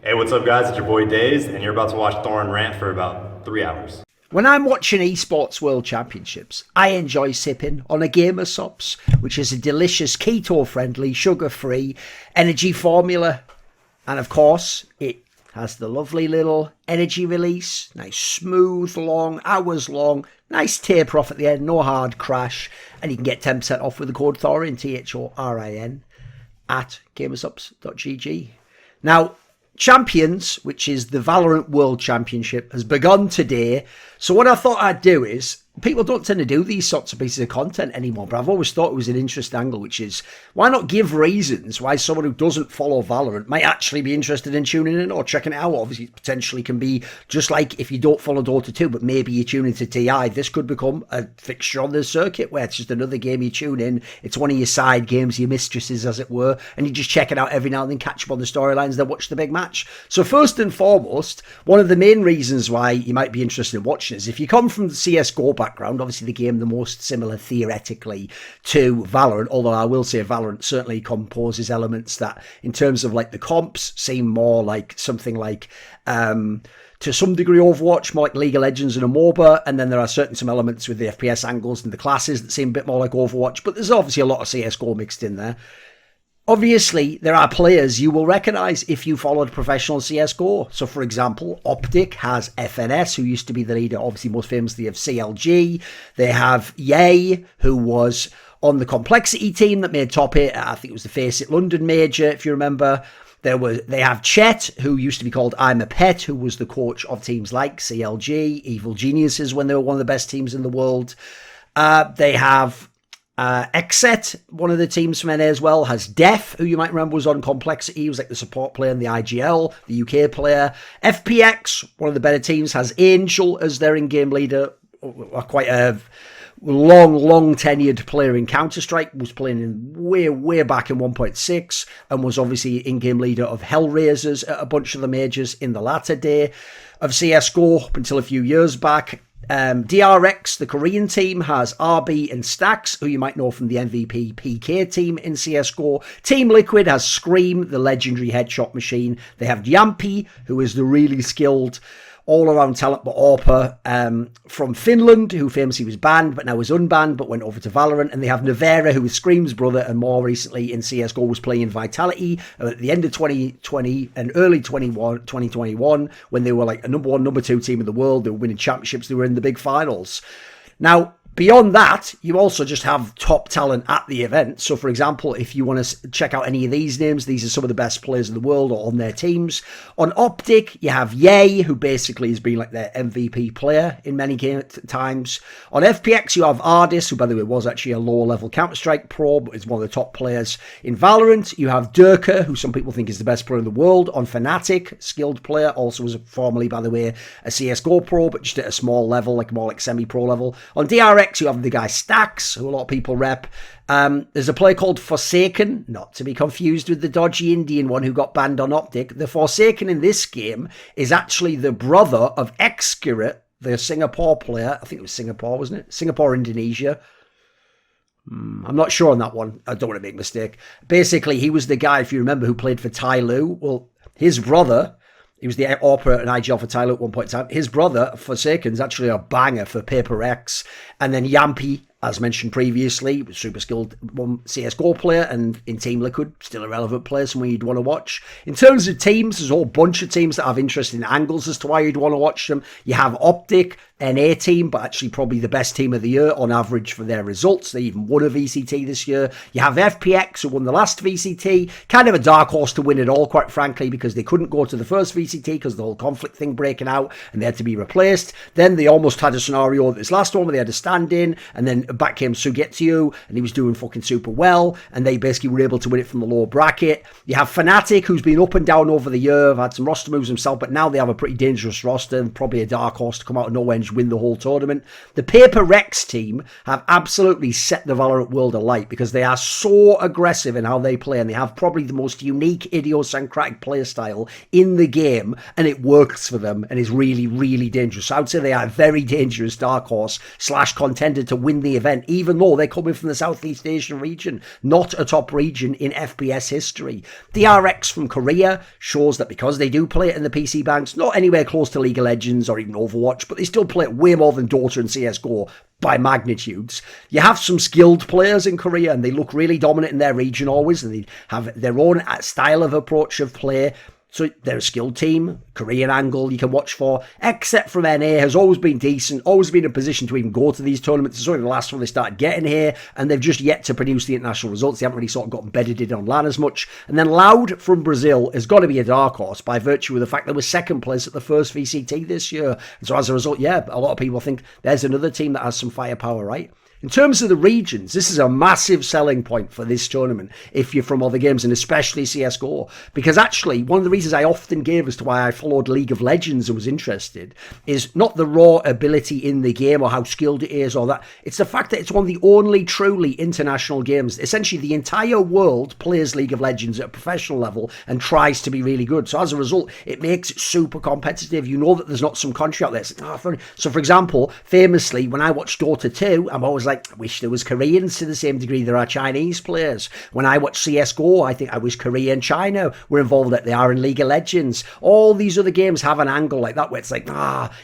Hey, what's up, guys? It's your boy Days, and you're about to watch Thorin rant for about 3 hours. When I'm watching esports world championships, I enjoy sipping on a Gamer Sops, which is a delicious keto-friendly, sugar-free energy formula. And of course, it has the lovely little energy release, nice smooth, long, hours long, nice taper off at the end, no hard crash. And you can get 10% off with the code Thorin, Thorin, at gamersops.gg. Now, Champions, which is the Valorant World Championship, has begun today. So what I thought I'd do is, people don't tend to do these sorts of pieces of content anymore, but I've always thought it was an interesting angle, which is, why not give reasons why someone who doesn't follow Valorant might actually be interested in tuning in or checking it out? Obviously, it potentially can be just like if you don't follow Dota 2, but maybe you tune into TI, this could become a fixture on the circuit where it's just another game you tune in. It's one of your side games, your mistresses, as it were, and you just check it out every now and then, catch up on the storylines, then watch the big match. So first and foremost, one of the main reasons why you might be interested in watching is if you come from the CSGO background, obviously the game the most similar theoretically to Valorant, although I will say Valorant certainly composes elements that, in terms of like the comps, seem more like something like to some degree Overwatch, more like League of Legends and a MOBA, and then there are some elements with the FPS angles and the classes that seem a bit more like Overwatch, but there's obviously a lot of CSGO mixed in there. Obviously, there are players you will recognise if you followed professional CSGO. So, for example, Optic has FNS, who used to be the leader, obviously most famously, of CLG. They have Ye, who was on the Complexity team that made top 8. I think it was the Face It London Major, if you remember. They have Chet, who used to be called I'm a Pet, who was the coach of teams like CLG, Evil Geniuses, when they were one of the best teams in the world. They have Exet, one of the teams from NA as well, has Def, who you might remember was on Complexity. He was like the support player in the IGL, the UK player. FPX, one of the better teams, has Angel as their in-game leader. Quite a long tenured player in Counter-Strike, was playing in way back in 1.6 and was obviously in-game leader of Hellraisers at a bunch of the majors in the latter day of CSGO up until a few years back. DRX, the Korean team, has RB and Stax, who you might know from the MVP PK team in CSGO. Team Liquid has Scream, the legendary headshot machine. They have Yampi, who is the really skilled all-around talent, but AWPer from Finland, who famously was banned, but now is unbanned, but went over to Valorant. And they have Nevera, who is Scream's brother, and more recently in CSGO was playing in Vitality at the end of 2020 and early 2021, when they were like a number 1, number 2 team in the world. They were winning championships. They were in the big finals. Now, beyond that, you also just have top talent at the event. So, for example, if you want to check out any of these names, these are some of the best players in the world or on their teams. On Optic, you have Ye, who basically has been like their MVP player in many times. On FPX, you have Ardis, who, by the way, was actually a lower-level Counter-Strike pro, but is one of the top players in Valorant. You have Durka, who some people think is the best player in the world. On Fnatic, skilled player, also was formerly, by the way, a CSGO pro, but just at a small level, like more like semi-pro level. On DRX, you have the guy Stax, who a lot of people rep. There's a player called Forsaken, not to be confused with the dodgy Indian one who got banned on Optic. The Forsaken in this game is actually the brother of Xcurate, the Singapore player. I think it was Singapore, wasn't it? Singapore, Indonesia. I'm not sure on that one. I don't want to make a mistake. Basically, he was the guy, if you remember, who played for Tai Lu. Well, his brother, he was the AWPer and IGL for Tyler at one point in time. His brother, Forsaken, is actually a banger for Paper X. And then Yampi, as mentioned previously, was super skilled CSGO player, and in Team Liquid, still a relevant player, someone you'd want to watch. In terms of teams, there's a whole bunch of teams that have interesting angles as to why you'd want to watch them. You have Optic, NA team, but actually probably the best team of the year on average for their results. They even won a VCT this year. You have FPX, who won the last VCT, kind of a dark horse to win it all, quite frankly, because they couldn't go to the first VCT because the whole conflict thing breaking out and they had to be replaced. Then they almost had a scenario this last one where they had to stand in, and then back came Sugetsu, and he was doing fucking super well, and they basically were able to win it from the lower bracket. You have Fnatic, who's been up and down over the year, have had some roster moves himself, but now they have a pretty dangerous roster and probably a dark horse to come out of nowhere and challenge, win the whole tournament. The Paper Rex team have absolutely set the Valorant world alight because they are so aggressive in how they play, and they have probably the most unique idiosyncratic play style in the game, and it works for them and is really, really dangerous. So I would say they are a very dangerous dark horse / contender to win the event, even though they're coming from the Southeast Asian region, not a top region in FPS history. DRX from Korea shows that because they do play it in the PC banks, not anywhere close to League of Legends or even Overwatch, but they still play it way more than Dota and CSGO by magnitudes. You have some skilled players in Korea, and they look really dominant in their region always, and they have their own style of approach of play. So they're a skilled team. Korean angle you can watch for, except from NA has always been decent, always been in a position to even go to these tournaments. It's only the last one they started getting here, and they've just yet to produce the international results. They haven't really sort of got embedded in online as much. And then Loud from Brazil has got to be a dark horse by virtue of the fact they were second place at the first VCT this year. And so as a result, yeah, a lot of people think there's another team that has some firepower, right? In terms of the regions, this is a massive selling point for this tournament if you're from other games, and especially CSGO, because actually one of the reasons I often gave as to why I followed League of Legends and was interested is not the raw ability in the game or how skilled it is or that. It's the fact that it's one of the only truly international games. Essentially, the entire world plays League of Legends at a professional level and tries to be really good. So as a result, it makes it super competitive. You know that there's not some country out there. So for example, famously, when I watch Dota 2, I'm always like, I wish there was Koreans to the same degree there are Chinese players. When I watch CSGO, I think I wish Korea and China were involved like they are in League of Legends. All these other games have an angle like that where it's like,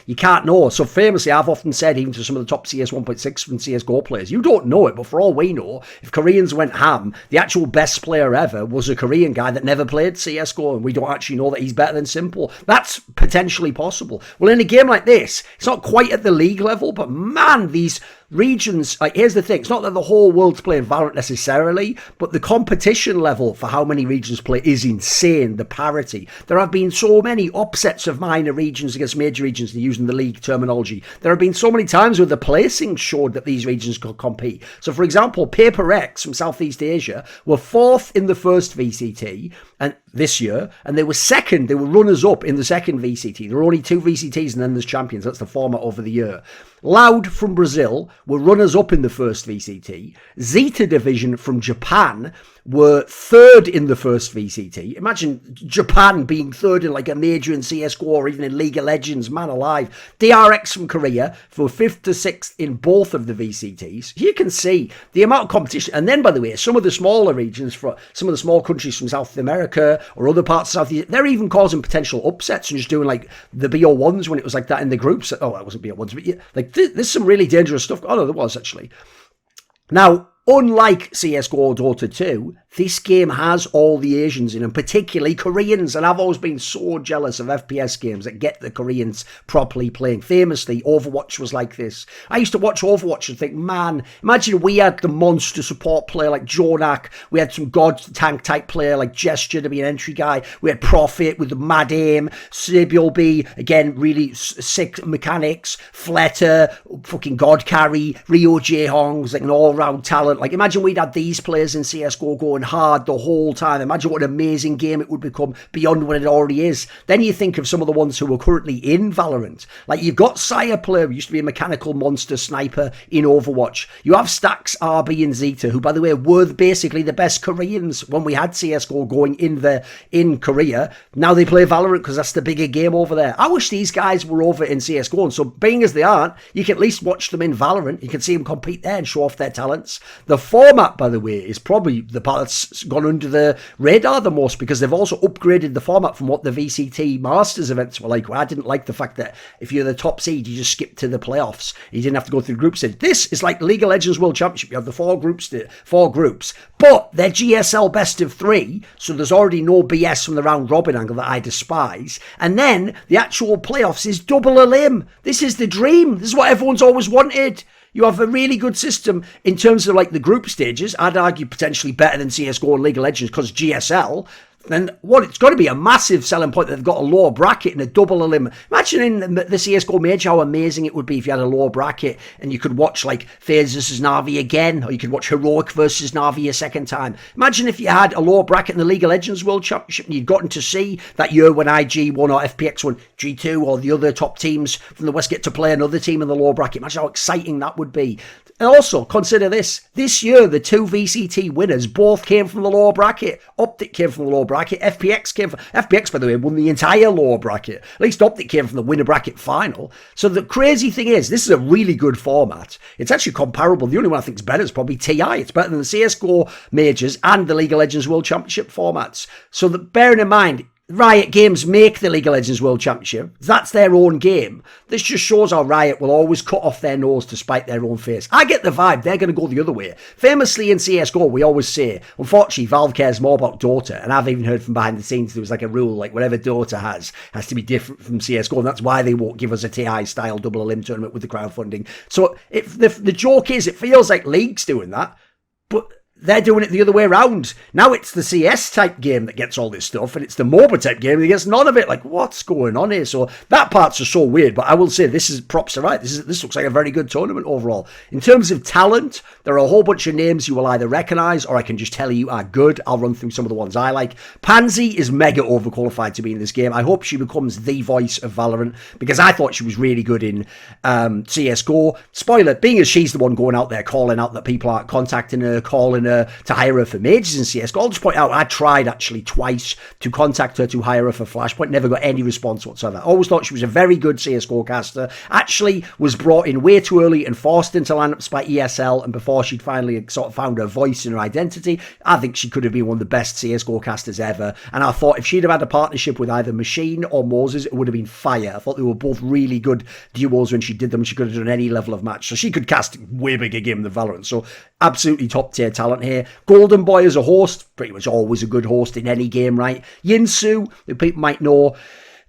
you can't know. So famously, I've often said, even to some of the top CS 1.6 and CSGO players, you don't know it, but for all we know, if Koreans went ham, the actual best player ever was a Korean guy that never played CSGO, and we don't actually know that he's better than Simple. That's potentially possible. Well, in a game like this, it's not quite at the league level, but man, these regions, like, here's the thing, it's not that the whole world's playing Valorant necessarily, but the competition level for how many regions play is insane. The parity, there have been so many upsets of minor regions against major regions, using the league terminology. There have been so many times where the placing showed that these regions could compete. So for example, Paper X from Southeast Asia were 4th in the first VCT and this year, and they were second, they were runners up in the second VCT. There were only 2 VCTs and then there's champions. That's the format over the year. Loud from Brazil were runners-up in the first VCT. Zeta Division from Japan were 3rd in the first VCT. Imagine Japan being 3rd in like a major in CSGO or even in League of Legends, man alive. DRX from Korea were 5th to 6th in both of the VCTs. You can see the amount of competition. And then, by the way, some of the smaller regions, for some of the small countries from South America or other parts of South, they're even causing potential upsets and just doing like the BO1s when it was like that in the groups. Oh, that wasn't BO1s, but yeah, like there's some really dangerous stuff. Oh no, there was actually. Now, unlike CSGO or Dota 2, this game has all the Asians in, and particularly Koreans. And I've always been so jealous of FPS games that get the Koreans properly playing. Famously, Overwatch was like this. I used to watch Overwatch and think, man, imagine we had the monster support player like Jonak. We had some god tank type player like Gesture to be an entry guy. We had Profit with the mad aim. Sabiel B, again, really sick mechanics. Fletter, fucking god carry. Rio Jaehong was like an all-round talent. Like, imagine we'd had these players in CSGO going hard the whole time. Imagine what an amazing game it would become beyond what it already is. Then you think of some of the ones who are currently in Valorant. Like, you've got Sire Player, who used to be a mechanical monster sniper in Overwatch. You have Stax, RB and Zeta, who, by the way, were basically the best Koreans when we had CSGO going in Korea. Now they play Valorant because that's the bigger game over there. I wish these guys were over in CSGO, and so being as they aren't, you can at least watch them in Valorant. You can see them compete there and show off their talents. The format, by the way, is probably the part that's gone under the radar the most, because they've also upgraded the format from what the VCT Masters events were like. Well, I didn't like the fact that if you're the top seed, you just skip to the playoffs. You didn't have to go through group stage. This is like League of Legends World Championship. You have the four groups, but they're GSL best of 3, so there's already no BS from the round robin angle that I despise. And then the actual playoffs is Double-Elim. This is the dream. This is what everyone's always wanted. You have a really good system in terms of like the group stages. I'd argue potentially better than CSGO and League of Legends because GSL. then what, it's got to be a massive selling point that they've got a lower bracket and a Double-Elim. Imagine in the CSGO Major how amazing it would be if you had a lower bracket and you could watch like FaZe versus Na'Vi again, or you could watch Heroic versus Na'Vi a second time. Imagine if you had a lower bracket in the League of Legends World Championship and you'd gotten to see that year when IG won or FPX won, G2 or the other top teams from the West get to play another team in the lower bracket. Imagine how exciting that would be. And also, consider this. This year, the 2 VCT winners both came from the lower bracket. Optic came from the lower bracket. FPX, by the way, won the entire lower bracket. At least Optic came from the winner bracket final. So the crazy thing is, this is a really good format. It's actually comparable. The only one I think is better is probably TI. It's better than the CSGO Majors and the League of Legends World Championship formats. So bearing in mind, Riot Games make the League of Legends World Championship. That's their own game. This just shows how Riot will always cut off their nose to spite their own face. I get the vibe. They're going to go the other way. Famously in CSGO, we always say, unfortunately, Valve cares more about Dota. And I've even heard from behind the scenes, there was like a rule, like whatever Dota has to be different from CSGO. And that's why they won't give us a TI-style Double-Elim tournament with the crowdfunding. So the joke is, it feels like League's doing that, but they're doing it the other way around. Now it's the CS type game that gets all this stuff, and it's the MOBA type game that gets none of it. Like, what's going on here? So that part's just so weird, but I will say this is props to Riot. This looks like a very good tournament overall. In terms of talent, there are a whole bunch of names you will either recognize or I can just tell you are good. I'll run through some of the ones I like. Pansy is mega overqualified to be in this game. I hope she becomes the voice of Valorant, because I thought she was really good in CSGO. Spoiler, being as she's the one going out there calling out that people aren't contacting her, calling her to hire her for majors in CSGO. I'll just point out, I tried actually twice to contact her to hire her for Flashpoint, never got any response whatsoever. I always thought she was a very good CSGO caster, actually was brought in way too early and forced into lineups by ESL, and before she'd finally sort of found her voice and her identity, I think she could have been one of the best CSGO casters ever, and I thought if she'd have had a partnership with either Machine or Moses, it would have been fire. I thought they were both really good duos when she did them. She could have done any level of match, so she could cast way bigger game than Valorant, so absolutely top tier talent here. Golden Boy as a host, pretty much always a good host in any game, right? Yinsu, who people might know,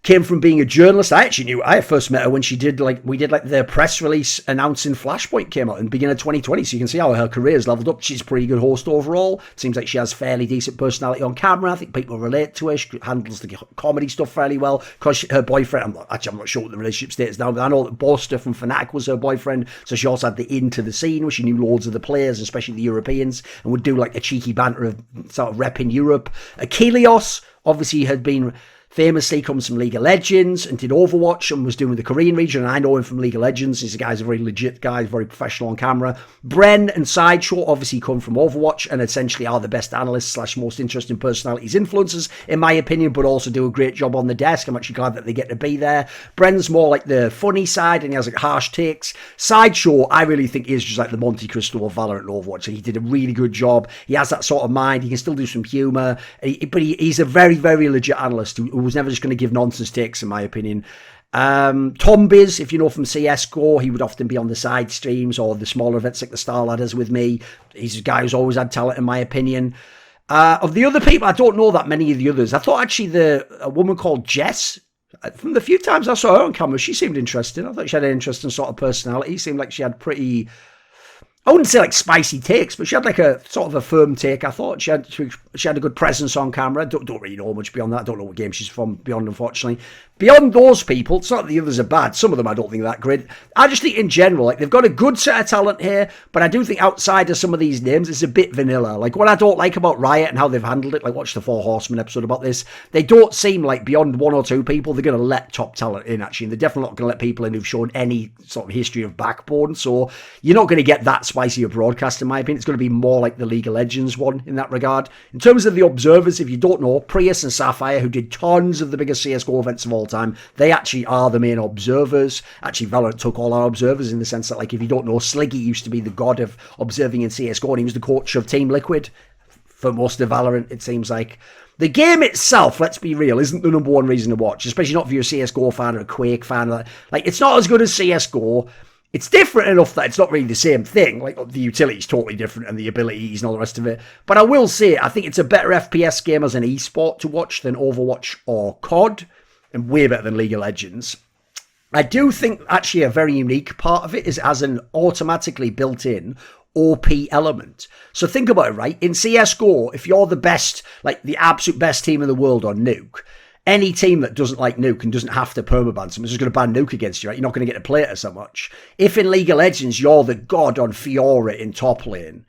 came from being a journalist. I first met her when we did the press release announcing Flashpoint came out in the beginning of 2020, so you can see how her career has leveled up. She's a pretty good host overall. Seems like she has fairly decent personality on camera. I think people relate to her. She handles the comedy stuff fairly well, because her boyfriend, I'm not sure what the relationship state is now, but I know that Boster from Fnatic was her boyfriend, so she also had the into the scene where she knew loads of the players, especially the Europeans, and would do like a cheeky banter of sort of repping Europe. Achilles obviously had been famously comes from League of Legends and did Overwatch and was doing the Korean region, and I know him from League of Legends. He's a very legit guy, very professional on camera. Bren and Sideshow obviously come from Overwatch and essentially are the best analysts / most interesting personalities, influencers, in my opinion, but also do a great job on the desk. I'm actually glad that they get to be there. Bren's more like the funny side and he has like harsh takes. Sideshow, I really think, is just like the Monte Cristo of Valorant and Overwatch, and he did a really good job. He has that sort of mind. He can still do some humour, but he's a very, very legit analyst who was never just going to give nonsense takes, in my opinion. Tom Biz, if you know from CSGO, he would often be on the side streams or the smaller events like the Star Ladders with me. He's a guy who's always had talent, in my opinion. Of the other people, I don't know that many of the others. I thought actually a woman called Jess, from the few times I saw her on camera, she seemed interesting. I thought she had an interesting sort of personality. Seemed like she had pretty, I wouldn't say like spicy takes, but she had like a sort of a firm take. I thought she had a good presence on camera. Don't really know much beyond that. I don't know what game she's from beyond, unfortunately. Beyond those people, it's not that the others are bad. Some of them I don't think are that great. I just think in general, like, they've got a good set of talent here, but I do think outside of some of these names, it's a bit vanilla. Like, what I don't like about Riot and how they've handled it, like watch the Four Horsemen episode about this, they don't seem like beyond one or two people, they're going to let top talent in, actually. And they're definitely not going to let people in who've shown any sort of history of backbone. So you're not going to get that spicy a broadcast, in my opinion. It's going to be more like the League of Legends one in that regard. In terms of the observers, if you don't know, Prius and Sapphire, who did tons of the biggest CSGO events of all time, they actually are the main observers. Actually, Valorant took all our observers, in the sense that, like, if you don't know, Sliggy used to be the god of observing in CSGO, and he was the coach of Team Liquid for most of Valorant, it seems like. The game itself, let's be real, isn't the number one reason to watch, especially not if you're a CSGO fan or a Quake fan. Like, it's not as good as CSGO. It's different enough that it's not really the same thing. Like, the utility is totally different and the abilities and all the rest of it. But I will say, I think it's a better FPS game as an esport to watch than Overwatch or COD, and way better than League of Legends. I do think actually a very unique part of it is it has an automatically built-in OP element. So think about it, right? In CSGO, if you're the best, like the absolute best team in the world on Nuke, any team that doesn't like Nuke and doesn't have to permaban someone is just going to ban Nuke against you, right? You're not going to get to play it so much. If in League of Legends, you're the god on Fiora in top lane,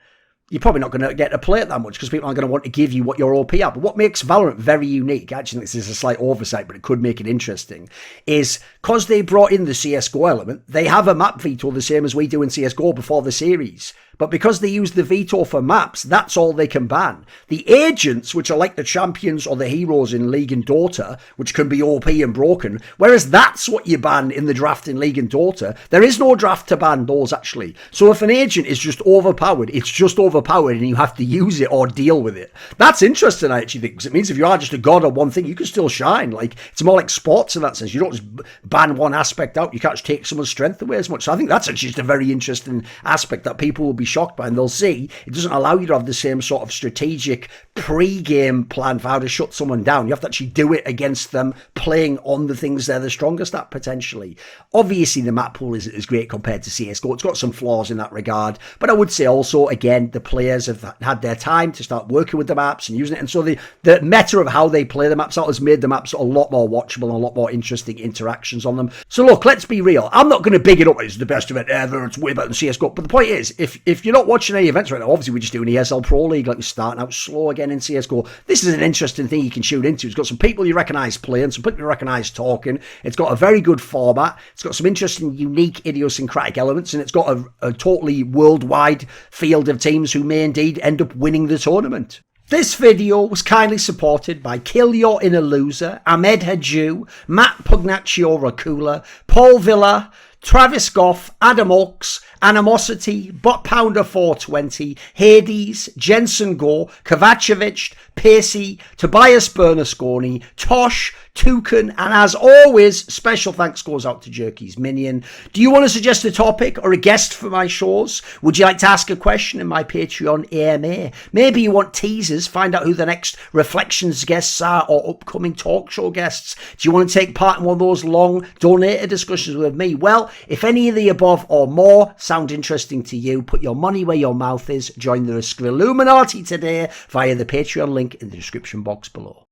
you're probably not going to get to play it that much because people aren't going to want to give you what your OP are. But what makes Valorant very unique, I actually think this is a slight oversight, but it could make it interesting, is because they brought in the CSGO element, they have a map veto the same as we do in CSGO before the series. But because they use the veto for maps, that's all they can ban. The agents, which are like the champions or the heroes in League and Dota, which can be OP and broken, whereas that's what you ban in the draft in League and Dota, there is no draft to ban those actually. So if an agent is just overpowered, it's just overpowered and you have to use it or deal with it. That's interesting, I actually think, because it means if you are just a god on one thing, you can still shine. Like, it's more like sports in that sense. You don't just ban one aspect out, you can't just take someone's strength away as much. So I think that's actually just a very interesting aspect that people will be shocked by, and they'll see it doesn't allow you to have the same sort of strategic pre-game plan for how to shut someone down. You have to actually do it against them playing on the things they're the strongest at potentially. Obviously the map pool isn't as great compared to CSGO. It's got some flaws in that regard, but I would say also, again, the players have had their time to start working with the maps and using it, and so the meta of how they play the maps out has made the maps a lot more watchable and a lot more interesting interactions on them. So look, let's be real, I'm not going to big it up as the best event ever, it's way better than CSGO, but the point is, if you're not watching any events right now, obviously we're just doing ESL Pro League, like we're starting out slow again in CSGO. This is an interesting thing you can shoot into. It's got some people you recognise playing, some people you recognise talking. It's got a very good format. It's got some interesting, unique, idiosyncratic elements, and it's got a totally worldwide field of teams who may indeed end up winning the tournament. This video was kindly supported by Kill Your Inner Loser, Ahmed Hadjou, Matt Pugnatio Rajcula, Paul Villa, Travis Goff, Adam Ochs, Animosity, Bot Pounder 420, Hades, Jensen Goh, Kovacevicd, Pacy, Tobias Bernasconi, Tosh, Torin, and as always, special thanks goes out to Jerky's Minion. Do you want to suggest a topic or a guest for my shows? Would you like to ask a question in my Patreon AMA? Maybe you want teasers, find out who the next Reflections guests are or upcoming talk show guests. Do you want to take part in one of those long donated discussions with me? Well, if any of the above or more sound interesting to you, put your money where your mouth is. Join the Illuminati today via the Patreon link in the description box below.